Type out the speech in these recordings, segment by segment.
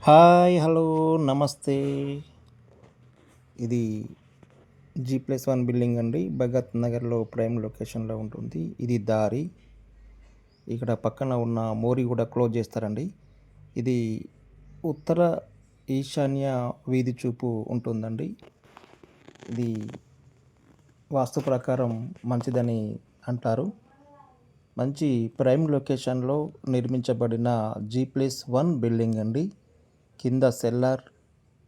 Hi! Hello! నమస్తే. ఇది G+1 building అండి. భగత్ నగర్‌లో ప్రైమ్ లొకేషన్‌లో ఉంటుంది. ఇది దారి. ఇక్కడ పక్కన ఉన్న మోరి కూడా క్లోజ్ చేస్తారండి. ఇది ఉత్తర ఈశాన్య వీధి చూపు ఉంటుందండి. ఇది వాస్తు ప్రకారం మంచిదని అంటారు. మంచి ప్రైమ్ లొకేషన్‌లో నిర్మించబడిన G+1 బిల్డింగ్ అండి. కింద సెల్లార్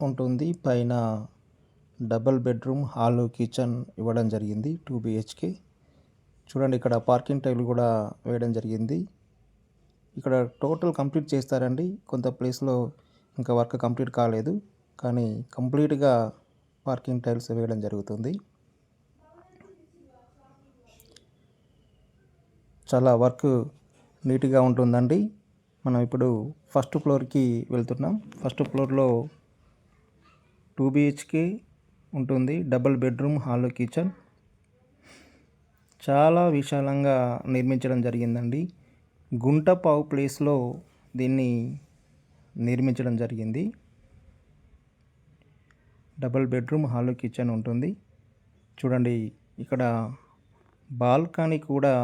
ఉంటుంది. పైన డబుల్ బెడ్రూమ్, హాలు, కిచెన్ ఇవ్వడం జరిగింది. 2 BHK. చూడండి, ఇక్కడ పార్కింగ్ టైల్ కూడా వేయడం జరిగింది. ఇక్కడ టోటల్ కంప్లీట్ చేస్తారండి. కొంత ప్లేస్లో ఇంకా వర్క్ కంప్లీట్ కాలేదు, కానీ కంప్లీట్గా పార్కింగ్ టైల్స్ వేయడం జరుగుతుంది. చాలా వర్క్ నీట్గా ఉంటుందండి. మనం ఇప్పుడు ఫస్ట్ ఫ్లోర్కి వెళ్తున్నాం. ఫస్ట్ ఫ్లోర్లో 2 BHK ఉంటుంది. డబుల్ బెడ్రూమ్, హాల్, కిచెన్ చాలా విశాలంగా నిర్మించడం జరిగిందండి. గుంటపావు ప్లేస్లో దీన్ని నిర్మించడం జరిగింది. డబుల్ బెడ్రూమ్, హాల్, కిచెన్ ఉంటుంది. చూడండి, ఇక్కడ బాల్కనీ కూడా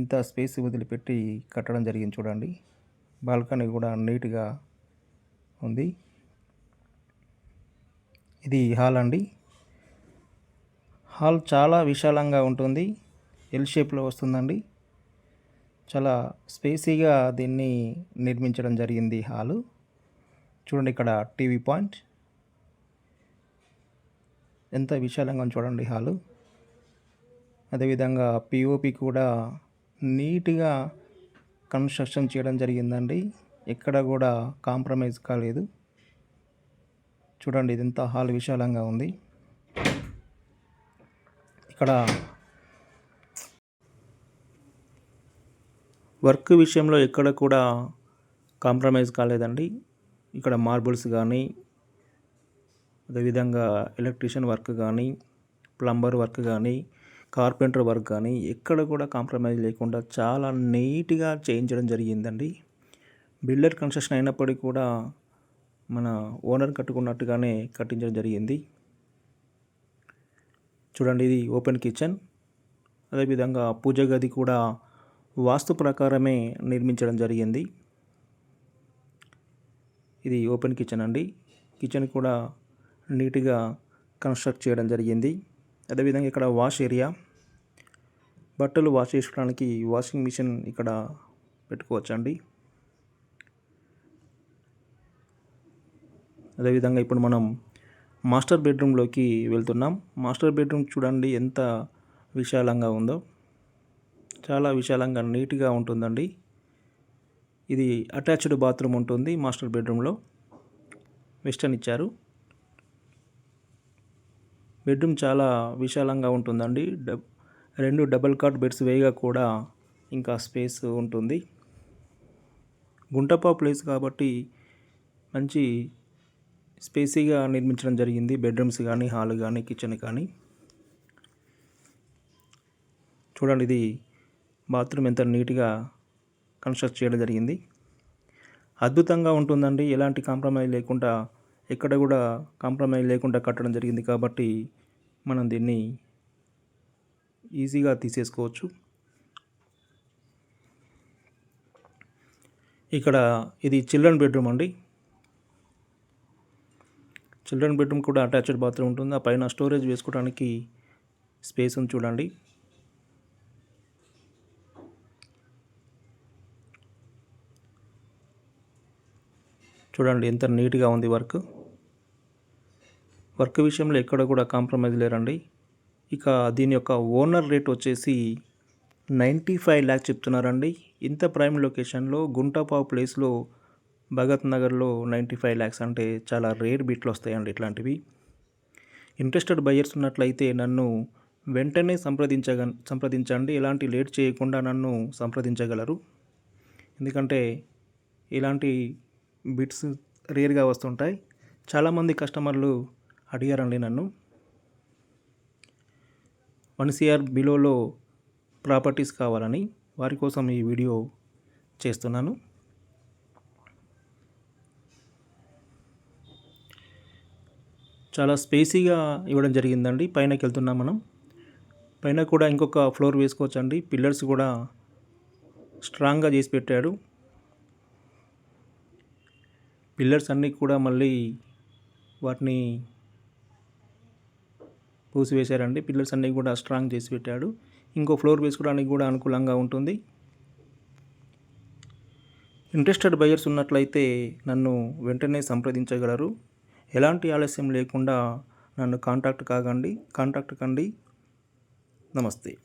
ఇంత స్పేస్ వదిలిపెట్టి కట్టడం జరిగింది. చూడండి, బాల్కనీ కూడా నీట్గా ఉంది. ఇది హాల్ అండి. హాల్ చాలా విశాలంగా ఉంటుంది. ఎల్ షేప్లో వస్తుందండి. చాలా స్పేసీగా దీన్ని నిర్మించడం జరిగింది హాలు. చూడండి, ఇక్కడ టీవీ పాయింట్ ఎంత విశాలంగా చూడండి హాలు. అదేవిధంగా పిఓపి కూడా నీట్గా కన్స్ట్రక్షన్ చేయడం జరిగిందండి. ఎక్కడ కూడా కాంప్రమైజ్ కాలేదు. చూడండి, ఇదంతా హాల్ విశాలంగా ఉంది. ఇక్కడ వర్క్ విషయంలో ఎక్కడ కూడా కాంప్రమైజ్ కాలేదండి. ఇక్కడ మార్బుల్స్ కానీ, అదేవిధంగా ఎలక్ట్రీషియన్ వర్క్ కానీ, ప్లంబర్ వర్క్ కానీ, కార్పెంటర్ వర్క్ కానీ ఎక్కడ కూడా కాంప్రమైజ్ లేకుండా చాలా నీట్గా చేయించడం జరిగిందండి. బిల్డర్ కన్స్ట్రక్షన్ అయినప్పటికీ కూడా మన ఓనర్ కట్టుకున్నట్టుగానే కట్టించడం జరిగింది. చూడండి, ఇది ఓపెన్ కిచెన్. అదేవిధంగా పూజ గది కూడా వాస్తు ప్రకారమే నిర్మించడం జరిగింది. ఇది ఓపెన్ కిచెన్ అండి. కిచెన్ కూడా నీట్గా కన్స్ట్రక్ట్ చేయడం జరిగింది. అదేవిధంగా ఇక్కడ వాష్ ఏరియా, బట్టలు వాష్ చేసుకోవడానికి వాషింగ్ మిషన్ ఇక్కడ పెట్టుకోవచ్చండి. అదేవిధంగా ఇప్పుడు మనం మాస్టర్ బెడ్రూమ్లోకి వెళ్తున్నాం. మాస్టర్ బెడ్రూమ్ చూడండి ఎంత విశాలంగా ఉందో. చాలా విశాలంగా నీట్గా ఉంటుందండి. ఇది అటాచ్డ్ బాత్రూమ్ ఉంటుంది మాస్టర్ బెడ్రూమ్లో. వెస్టర్న్ ఇచ్చారు. బెడ్రూమ్ చాలా విశాలంగా ఉంటుందండి. 2 డబుల్ కాట్ బెడ్స్ వేయగా కూడా ఇంకా స్పేస్ ఉంటుంది. గుంటపా ప్లేస్ కాబట్టి మంచి స్పేసీగా నిర్మించడం జరిగింది. బెడ్రూమ్స్ కానీ, హాల్ కానీ, కిచెన్ కానీ. చూడండి, ఇది బాత్రూమ్ ఎంత నీట్గా కన్స్ట్రక్ట్ చేయడం జరిగింది. అద్భుతంగా ఉంటుందండి. ఎలాంటి కాంప్రమైజ్ లేకుండా, ఎక్కడ కూడా కాంప్రమైజ్ లేకుండా కట్టడం జరిగింది కాబట్టి మనం దీన్ని ఈజీగా తీసేసుకోవచ్చు. ఇక్కడ ఇది చిల్డ్రన్ బెడ్రూమ్ అండి. చిల్డ్రన్ బెడ్రూమ్ కూడా అటాచ్డ్ బాత్రూమ్ ఉంటుంది. ఆ పైన స్టోరేజ్ వేసుకోవడానికి స్పేస్ ఉంది. చూడండి, చూడండి ఎంత నీట్గా ఉంది వర్క్. వర్క్ విషయంలో ఎక్కడ కూడా కాంప్రమైజ్ లేరండి. ఇక దీని యొక్క ఓనర్ రేట్ వచ్చేసి 95 lakhs చెప్తున్నారండి. ఇంత ప్రైమ్ లొకేషన్లో గుంటపావు ప్లేస్లో భగత్ నగర్లో 95 lakhs అంటే చాలా రేర్ బిట్లు వస్తాయండి ఇట్లాంటివి. ఇంట్రెస్టెడ్ బయర్స్ ఉన్నట్లయితే నన్ను వెంటనే సంప్రదించండి. ఎలాంటి లేట్ చేయకుండా నన్ను సంప్రదించగలరు. ఎందుకంటే ఇలాంటి బిట్స్ రేర్గా వస్తుంటాయి. చాలామంది కస్టమర్లు అడిగారండి నన్ను 1 CR బిలోలో ప్రాపర్టీస్ కావాలని. వారి కోసం ఈ వీడియో చేస్తున్నాను. చాలా స్పేసీగా ఇవ్వడం జరిగిందండి. పైనకి వెళ్తున్నాం మనం. పైన కూడా ఇంకొక ఫ్లోర్ వేసుకోవచ్చండి. పిల్లర్స్ కూడా స్ట్రాంగ్గా చేసి పెట్టాడు. పిల్లర్స్ అన్నీ కూడా మళ్ళీ వాటిని పూసివేశారండి. పిల్లర్స్ అన్నీ కూడా స్ట్రాంగ్ చేసి పెట్టాడు. ఇంకో ఫ్లోర్ వేసుకోవడానికి కూడా అనుకూలంగా ఉంటుంది. ఇంట్రెస్టెడ్ బయర్స్ ఉన్నట్లయితే నన్ను వెంటనే సంప్రదించగలరు. ఎలాంటి ఆలస్యం లేకుండా నన్ను కాంటాక్ట్ కండి. నమస్తే.